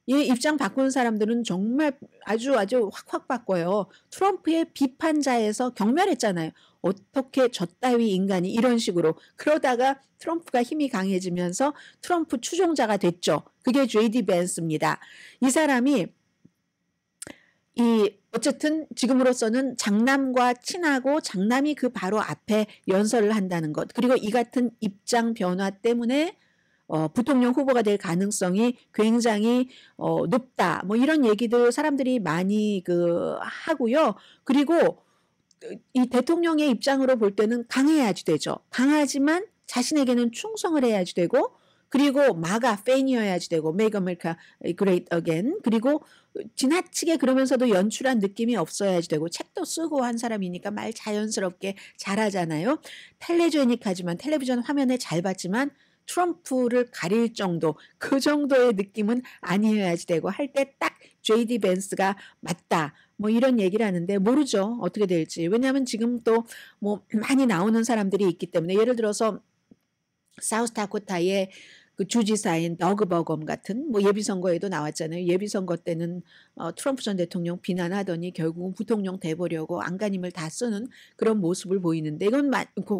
이 입장 바꾸는 사람들은 정말 아주 확 바꿔요. 트럼프의 비판자에서 경멸했잖아요. 어떻게 저따위 인간이 이런 식으로. 그러다가 트럼프가 힘이 강해지면서 트럼프 추종자가 됐죠. 그게 JD 벤스입니다. 이 사람이 어쨌든 지금으로서는 장남과 친하고 장남이 그 바로 앞에 연설을 한다는 것. 그리고 이 같은 입장 변화 때문에 부통령 후보가 될 가능성이 굉장히 높다. 뭐 이런 얘기들 사람들이 많이 하고요. 그리고 이 대통령의 입장으로 볼 때는 강해야지 되죠. 강하지만 자신에게는 충성을 해야지 되고 그리고 마가 팬이어야지 되고 Make America Great Again 그리고 지나치게 그러면서도 연출한 느낌이 없어야지 되고 책도 쓰고 한 사람이니까 말 자연스럽게 잘하잖아요. 텔레제닉하지만 텔레비전 화면에 잘 봤지만 트럼프를 가릴 정도 그 정도의 느낌은 아니어야지 되고 할 때 딱 JD 벤스가 맞다. 뭐 이런 얘기를 하는데 모르죠. 어떻게 될지. 왜냐하면 지금 또 뭐 많이 나오는 사람들이 있기 때문에 예를 들어서 사우스다코타의 그 주지사인 더그 버검 같은 뭐 예비선거에도 나왔잖아요. 예비선거 때는 트럼프 전 대통령 비난하더니 결국은 부통령 돼보려고 안간힘을 다 쓰는 그런 모습을 보이는데 이건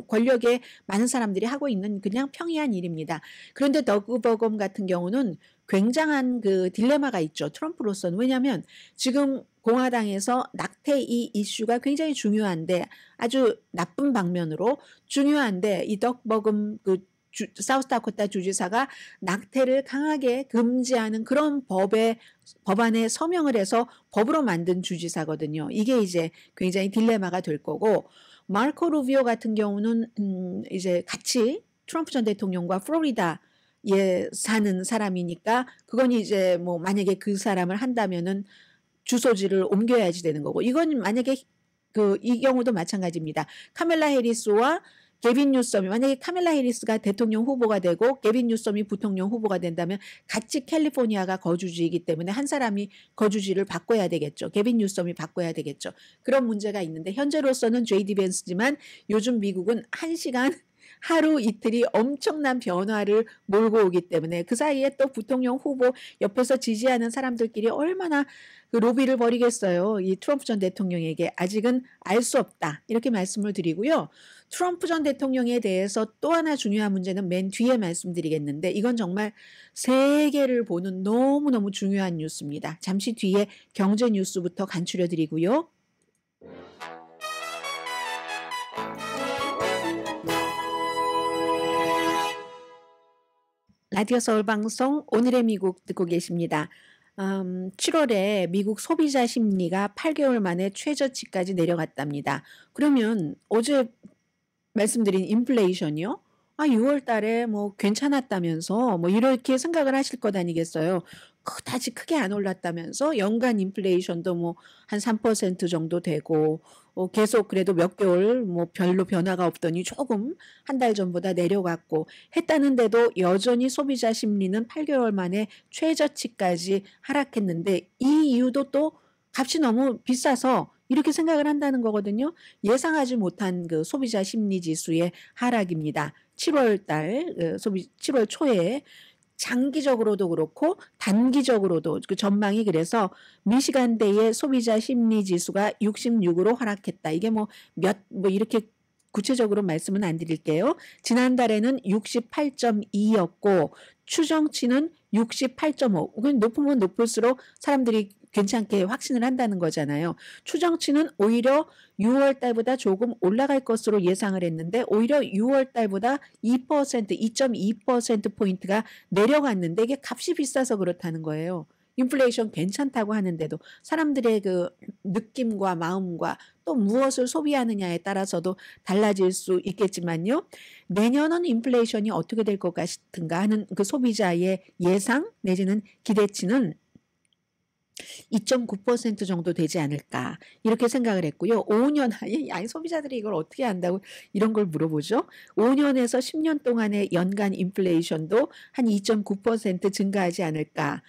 권력에 많은 사람들이 하고 있는 그냥 평이한 일입니다. 그런데 더그 버검 같은 경우는 굉장한 그 딜레마가 있죠. 트럼프로서는. 왜냐하면 지금 공화당에서 낙태 이 이슈가 굉장히 중요한데 아주 나쁜 방면으로 중요한데 이 더그 버검 사우스다코타 주지사가 낙태를 강하게 금지하는 그런 법안에 서명을 해서 법으로 만든 주지사거든요. 이게 이제 굉장히 딜레마가 될 거고 마르코 루비오 같은 경우는 이제 같이 트럼프 전 대통령과 플로리다에 사는 사람이니까 그건 이제 뭐 만약에 그 사람을 한다면은 주소지를 옮겨야지 되는 거고 이건 만약에 이 경우도 마찬가지입니다. 카멜라 해리스와 게빈 뉴섬이 만약에 카멜라 해리스가 대통령 후보가 되고 게빈 뉴섬이 부통령 후보가 된다면 같이 캘리포니아가 거주지이기 때문에 한 사람이 거주지를 바꿔야 되겠죠. 게빈 뉴섬이 바꿔야 되겠죠. 그런 문제가 있는데 현재로서는 JD 벤스지만 요즘 미국은 1시간 하루 이틀이 엄청난 변화를 몰고 오기 때문에 그 사이에 또 부통령 후보 옆에서 지지하는 사람들끼리 얼마나 그 로비를 벌이겠어요. 이 트럼프 전 대통령에게 아직은 알 수 없다. 이렇게 말씀을 드리고요. 트럼프 전 대통령에 대해서 또 하나 중요한 문제는 맨 뒤에 말씀드리겠는데 이건 정말 세계를 보는 너무너무 중요한 뉴스입니다. 잠시 뒤에 경제 뉴스부터 간추려 드리고요. 라디오 서울 방송 오늘의 미국 듣고 계십니다. 7월에 미국 소비자 심리가 8개월 만에 최저치까지 내려갔답니다. 그러면 어제 말씀드린 인플레이션이요? 아, 6월 달에 뭐 괜찮았다면서 뭐 이렇게 생각을 하실 것 아니겠어요. 그다지 크게 안 올랐다면서 연간 인플레이션도 뭐 한 3% 정도 되고 계속 그래도 몇 개월 뭐 별로 변화가 없더니 조금 한 달 전보다 내려갔고 했다는데도 여전히 소비자 심리는 8개월 만에 최저치까지 하락했는데 이 이유도 또 값이 너무 비싸서 이렇게 생각을 한다는 거거든요. 예상하지 못한 그 소비자 심리 지수의 하락입니다. 7월 달 7월 초에 장기적으로도 그렇고 단기적으로도 그 전망이 그래서 미시간데이의 소비자 심리 지수가 66으로 하락했다. 이게 뭐 이렇게 구체적으로 말씀은 안 드릴게요. 지난달에는 68.2였고 추정치는 68.5. 높으면 높을수록 사람들이 괜찮게 확신을 한다는 거잖아요. 추정치는 오히려 6월 달보다 조금 올라갈 것으로 예상을 했는데 오히려 6월 달보다 2.2%포인트가 내려갔는데 이게 값이 비싸서 그렇다는 거예요. 인플레이션 괜찮다고 하는데도 사람들의 그 느낌과 마음과 또 무엇을 소비하느냐에 따라서도 달라질 수 있겠지만요. 내년은 인플레이션이 어떻게 될 것 같은가 하는 그 소비자의 예상 내지는 기대치는 2.9% 정도 되지 않을까 이렇게 생각을 했고요. 5년 아니 소비자들이 이걸 어떻게 안다고 이런 걸 물어보죠. 5년에서 10년 동안의 연간 인플레이션도 한 2.9% 증가하지 않을까.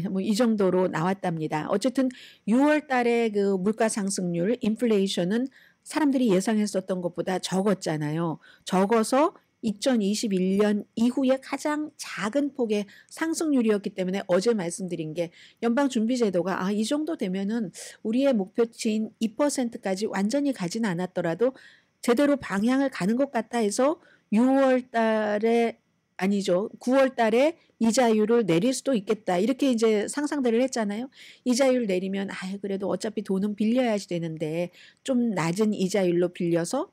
뭐 이 정도로 나왔답니다. 어쨌든 6월 달에 그 물가 상승률 인플레이션은 사람들이 예상했었던 것보다 적었잖아요. 적어서 2021년 이후에 가장 작은 폭의 상승률이었기 때문에 어제 말씀드린 게 연방준비제도가 이 정도 되면은 우리의 목표치인 2%까지 완전히 가진 않았더라도 제대로 방향을 가는 것 같아 해서 6월 달에 아니죠. 9월 달에 이자율을 내릴 수도 있겠다. 이렇게 이제 상상들을 했잖아요. 이자율 내리면 그래도 어차피 돈은 빌려야지 되는데 좀 낮은 이자율로 빌려서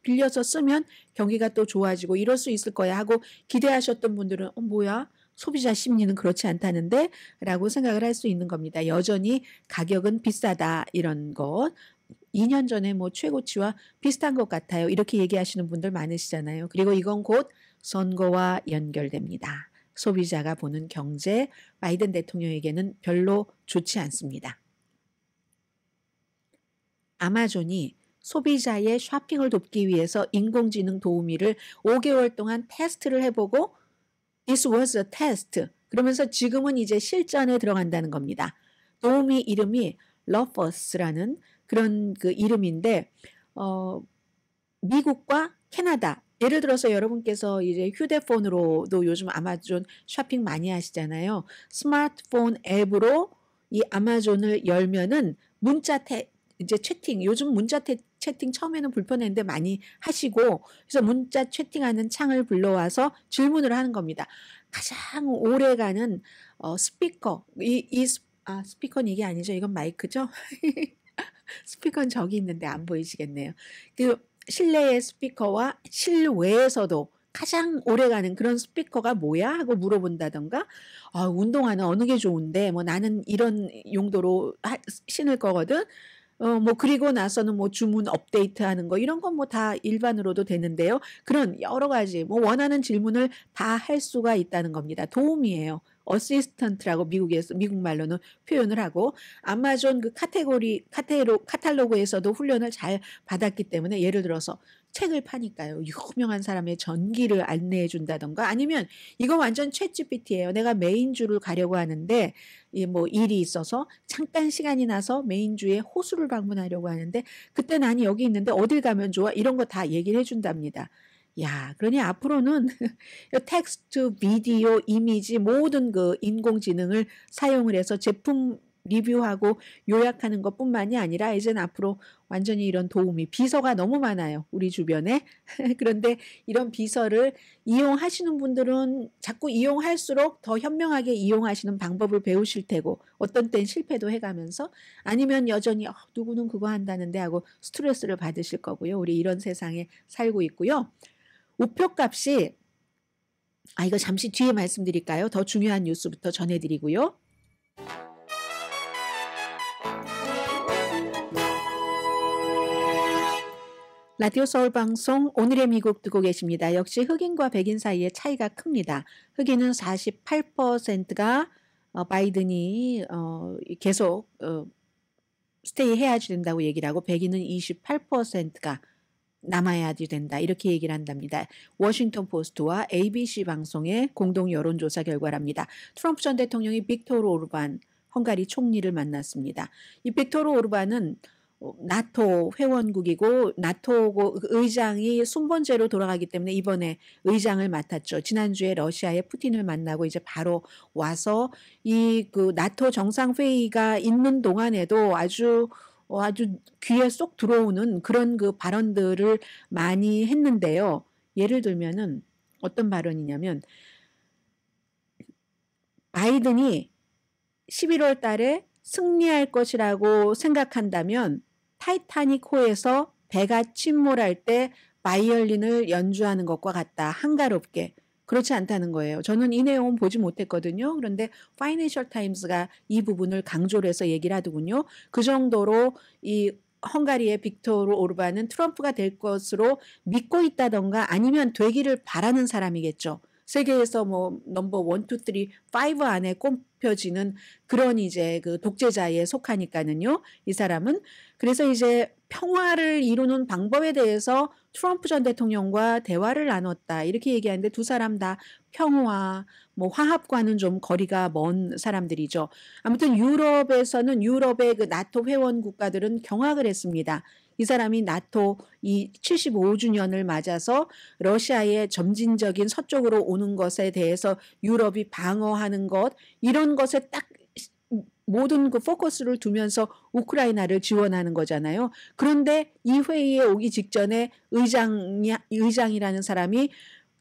쓰면 경기가 또 좋아지고 이럴 수 있을 거야 하고 기대하셨던 분들은 뭐야? 소비자 심리는 그렇지 않다는데 라고 생각을 할 수 있는 겁니다. 여전히 가격은 비싸다 이런 것. 2년 전에 뭐 최고치와 비슷한 것 같아요. 이렇게 얘기하시는 분들 많으시잖아요. 그리고 이건 곧 선거와 연결됩니다. 소비자가 보는 경제, 바이든 대통령에게는 별로 좋지 않습니다. 아마존이 소비자의 쇼핑을 돕기 위해서 인공지능 도우미를 5개월 동안 테스트를 해보고 This was a test. 그러면서 지금은 이제 실전에 들어간다는 겁니다. 도우미 이름이 러퍼스라는 그런 그 이름인데 미국과 캐나다 예를 들어서 여러분께서 이제 휴대폰으로도 요즘 아마존 쇼핑 많이 하시잖아요. 스마트폰 앱으로 이 아마존을 열면은 이제 채팅 요즘 채팅 처음에는 불편했는데 많이 하시고 그래서 문자 채팅하는 창을 불러와서 질문을 하는 겁니다. 가장 오래가는 스피커 스피커는 이게 아니죠. 이건 마이크죠. 스피커는 저기 있는데 안 보이시겠네요. 그 실내의 스피커와 실외에서도 가장 오래가는 그런 스피커가 뭐야? 하고 물어본다던가 운동화는 어느 게 좋은데 뭐 나는 이런 용도로 신을 거거든. 뭐 그리고 나서는 뭐 주문 업데이트하는 거 이런 건 뭐 다 일반으로도 되는데요. 그런 여러 가지 뭐 원하는 질문을 다 할 수가 있다는 겁니다. 도움이에요. 어시스턴트라고 미국 말로는 표현을 하고 아마존 그 카탈로그에서도 훈련을 잘 받았기 때문에 예를 들어서 책을 파니까요. 유명한 사람의 전기를 안내해 준다던가 아니면 이거 완전 챗GPT예요. 내가 메인주를 가려고 하는데 뭐 일이 있어서 잠깐 시간이 나서 메인주에 호수를 방문하려고 하는데 그때 나는 여기 있는데 어딜 가면 좋아? 이런 거 다 얘기를 해 준답니다. 야, 그러니 앞으로는 텍스트, 비디오, 이미지 모든 그 인공지능을 사용을 해서 제품 리뷰하고 요약하는 것뿐만이 아니라 이제는 앞으로 완전히 이런 도우미, 비서가 너무 많아요. 우리 주변에. 그런데 이런 비서를 이용하시는 분들은 자꾸 이용할수록 더 현명하게 이용하시는 방법을 배우실 테고 어떤 땐 실패도 해가면서 아니면 여전히 누구는 그거 한다는데 하고 스트레스를 받으실 거고요. 우리 이런 세상에 살고 있고요. 우표값이 이거 잠시 뒤에 말씀드릴까요? 더 중요한 뉴스부터 전해드리고요. 라디오 서울 방송 오늘의 미국 듣고 계십니다. 역시 흑인과 백인 사이의 차이가 큽니다. 흑인은 48%가 바이든이 계속 스테이 해야지 된다고 얘기를 하고 백인은 28%가 남아야지 된다 이렇게 얘기를 한답니다. 워싱턴 포스트와 ABC 방송의 공동 여론조사 결과랍니다. 트럼프 전 대통령이 빅토르 오르반 헝가리 총리를 만났습니다. 이 빅토르 오르반은 나토 회원국이고 나토 의장이 순번제로 돌아가기 때문에 이번에 의장을 맡았죠. 지난주에 러시아의 푸틴을 만나고 이제 바로 와서 이 그 나토 정상회의가 있는 동안에도 아주 귀에 쏙 들어오는 그런 그 발언들을 많이 했는데요. 예를 들면은 어떤 발언이냐면 바이든이 11월 달에 승리할 것이라고 생각한다면 타이타닉호에서 배가 침몰할 때 바이올린을 연주하는 것과 같다. 한가롭게. 그렇지 않다는 거예요. 저는 이 내용은 보지 못했거든요. 그런데 파이낸셜 타임스가 이 부분을 강조를 해서 얘기를 하더군요. 그 정도로 이 헝가리의 빅토르 오르반은 트럼프가 될 것으로 믿고 있다던가 아니면 되기를 바라는 사람이겠죠. 세계에서 뭐 넘버 1, 2, 3, 5 안에 꼽혀지는 그런 이제 그 독재자에 속하니까는요. 이 사람은 그래서 이제 평화를 이루는 방법에 대해서 트럼프 전 대통령과 대화를 나눴다. 이렇게 얘기하는데 두 사람 다 평화, 뭐 화합과는 좀 거리가 먼 사람들이죠. 아무튼 유럽에서는 유럽의 그 나토 회원 국가들은 경악을 했습니다. 이 사람이 나토 이 75주년을 맞아서 러시아의 점진적인 서쪽으로 오는 것에 대해서 유럽이 방어하는 것 이런 것에 딱 모든 그 포커스를 두면서 우크라이나를 지원하는 거잖아요. 그런데 이 회의에 오기 직전에 의장이라는 사람이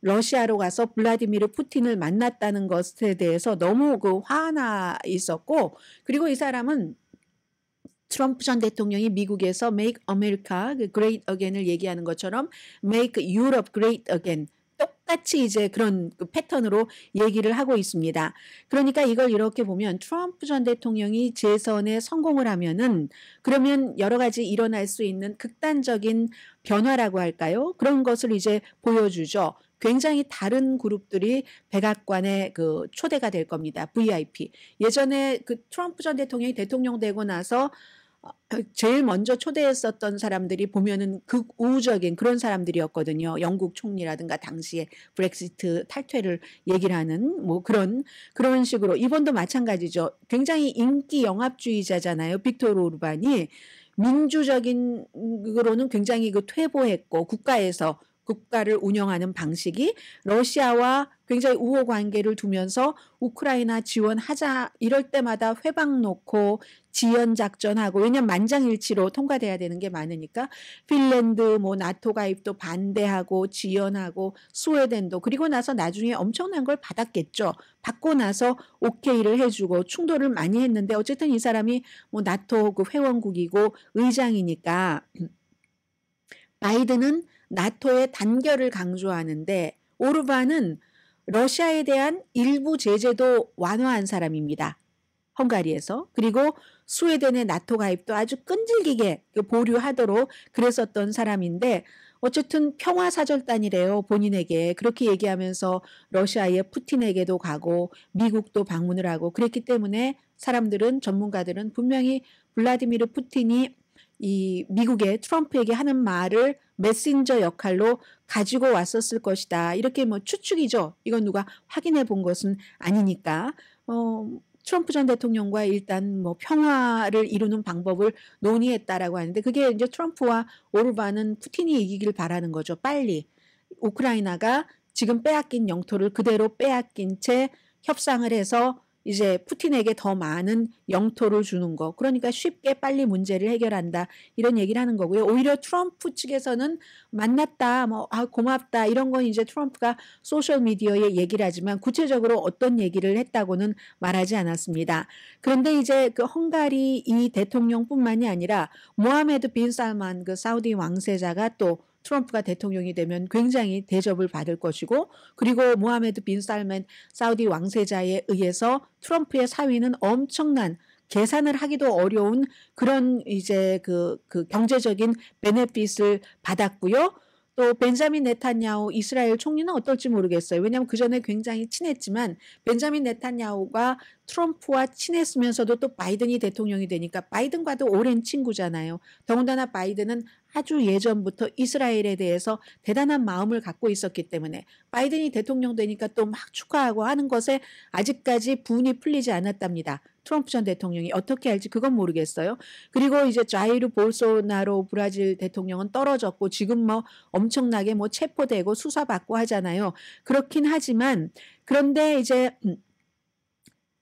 러시아로 가서 블라디미르 푸틴을 만났다는 것에 대해서 너무 그 화나 있었고 그리고 이 사람은 트럼프 전 대통령이 미국에서 Make America Great Again을 얘기하는 것처럼 Make Europe Great Again 똑같이 이제 그런 그 패턴으로 얘기를 하고 있습니다. 그러니까 이걸 이렇게 보면 트럼프 전 대통령이 재선에 성공을 하면은 그러면 여러 가지 일어날 수 있는 극단적인 변화라고 할까요? 그런 것을 이제 보여주죠. 굉장히 다른 그룹들이 백악관에 그 초대가 될 겁니다. VIP. 예전에 그 트럼프 전 대통령이 대통령 되고 나서 제일 먼저 초대했었던 사람들이 보면은 극우적인 그런 사람들이었거든요. 영국 총리라든가 당시에 브렉시트 탈퇴를 얘기를 하는 뭐 그런 식으로 이번도 마찬가지죠. 굉장히 인기 영합주의자잖아요. 빅토르 오르반이 민주적인 으로는 굉장히 그 퇴보했고 국가를 운영하는 방식이 러시아와 굉장히 우호 관계를 두면서 우크라이나 지원하자 이럴 때마다 회방 놓고 지연 작전하고 왜냐면 만장일치로 통과돼야 되는 게 많으니까 핀란드 뭐 나토 가입도 반대하고 지연하고 스웨덴도 그리고 나서 나중에 엄청난 걸 받았겠죠. 받고 나서 오케이를 해주고 충돌을 많이 했는데 어쨌든 이 사람이 뭐 나토 그 회원국이고 의장이니까 바이든은 나토의 단결을 강조하는데 오르반은 러시아에 대한 일부 제재도 완화한 사람입니다. 헝가리에서. 그리고 스웨덴의 나토 가입도 아주 끈질기게 보류하도록 그랬었던 사람인데 어쨌든 평화사절단이래요. 본인에게. 그렇게 얘기하면서 러시아의 푸틴에게도 가고 미국도 방문을 하고 그랬기 때문에 사람들은 전문가들은 분명히 블라디미르 푸틴이 이 미국의 트럼프에게 하는 말을 메신저 역할로 가지고 왔었을 것이다. 이렇게 뭐 추측이죠. 이건 누가 확인해 본 것은 아니니까. 트럼프 전 대통령과 일단 뭐 평화를 이루는 방법을 논의했다라고 하는데 그게 이제 트럼프와 오르반은 푸틴이 이기길 바라는 거죠. 빨리. 우크라이나가 지금 빼앗긴 영토를 그대로 빼앗긴 채 협상을 해서 이제 푸틴에게 더 많은 영토를 주는 거. 그러니까 쉽게 빨리 문제를 해결한다. 이런 얘기를 하는 거고요. 오히려 트럼프 측에서는 만났다. 뭐 고맙다. 이런 건 이제 트럼프가 소셜 미디어에 얘기를 하지만 구체적으로 어떤 얘기를 했다고는 말하지 않았습니다. 그런데 이제 그 헝가리 이 대통령뿐만이 아니라 모하메드 빈 살만 그 사우디 왕세자가 또 트럼프가 대통령이 되면 굉장히 대접을 받을 것이고 그리고 모하메드 빈 살만 사우디 왕세자에 의해서 트럼프의 사위는 엄청난 계산을 하기도 어려운 그런 이제 그 경제적인 베네핏을 받았고요. 또 벤자민 네탄야후 이스라엘 총리는 어떨지 모르겠어요. 왜냐하면 그전에 굉장히 친했지만 벤자민 네탄야후가 트럼프와 친했으면서도 또 바이든이 대통령이 되니까 바이든과도 오랜 친구잖아요. 더군다나 바이든은 아주 예전부터 이스라엘에 대해서 대단한 마음을 갖고 있었기 때문에 바이든이 대통령 되니까 또 막 축하하고 하는 것에 아직까지 분이 풀리지 않았답니다. 트럼프 전 대통령이 어떻게 할지 그건 모르겠어요. 그리고 이제 자이르 볼소나로 브라질 대통령은 떨어졌고 지금 뭐 엄청나게 뭐 체포되고 수사받고 하잖아요. 그렇긴 하지만 그런데 이제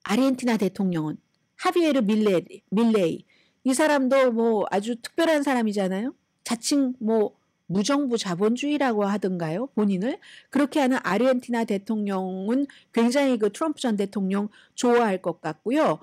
아르헨티나 대통령은 하비에르 밀레이 이 사람도 뭐 아주 특별한 사람이잖아요. 자칭 뭐 무정부 자본주의라고 하던가요, 본인을. 그렇게 하는 아르헨티나 대통령은 굉장히 그 트럼프 전 대통령 좋아할 것 같고요.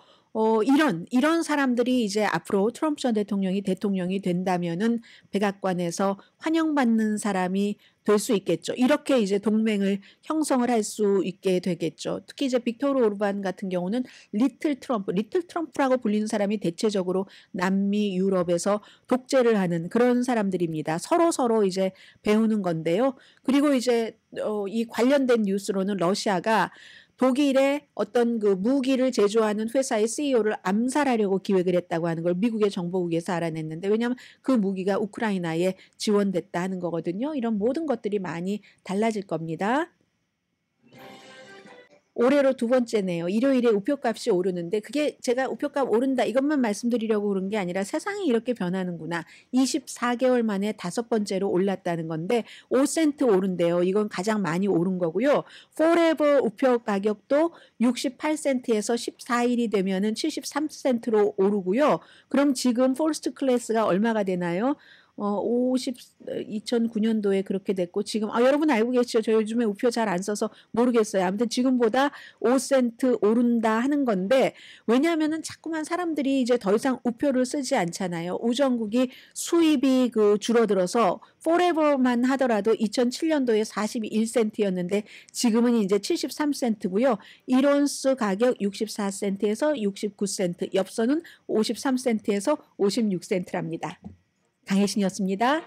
이런 사람들이 이제 앞으로 트럼프 전 대통령이 된다면은 백악관에서 환영받는 사람이 될 수 있겠죠. 이렇게 이제 동맹을 형성을 할 수 있게 되겠죠. 특히 이제 빅토르 오르반 같은 경우는 리틀 트럼프라고 불리는 사람이 대체적으로 남미, 유럽에서 독재를 하는 그런 사람들입니다. 서로 이제 배우는 건데요. 그리고 이제 이 관련된 뉴스로는 러시아가 독일의 어떤 그 무기를 제조하는 회사의 CEO를 암살하려고 기획을 했다고 하는 걸 미국의 정보국에서 알아냈는데 왜냐하면 그 무기가 우크라이나에 지원됐다 하는 거거든요. 이런 모든 것들이 많이 달라질 겁니다. 올해로 두 번째네요. 일요일에 우표값이 오르는데 그게 제가 우표값 오른다 이것만 말씀드리려고 그런 게 아니라 세상이 이렇게 변하는구나. 24개월 만에 다섯 번째로 올랐다는 건데 5센트 오른대요. 이건 가장 많이 오른 거고요. 포레버 우표 가격도 68센트에서 14일이 되면은 73센트로 오르고요. 그럼 지금 퍼스트 클래스가 얼마가 되나요? 2009년도에 그렇게 됐고 지금 여러분 알고 계시죠? 저 요즘에 우표 잘 안 써서 모르겠어요. 아무튼 지금보다 5센트 오른다 하는 건데 왜냐하면은 자꾸만 사람들이 이제 더 이상 우표를 쓰지 않잖아요. 우정국이 수입이 줄어들어서 포레버만 하더라도 2007년도에 41센트였는데 지금은 이제 73센트고요. 1온스 가격 64센트에서 69센트, 엽서는 53센트에서 56센트랍니다. 강혜신이었습니다.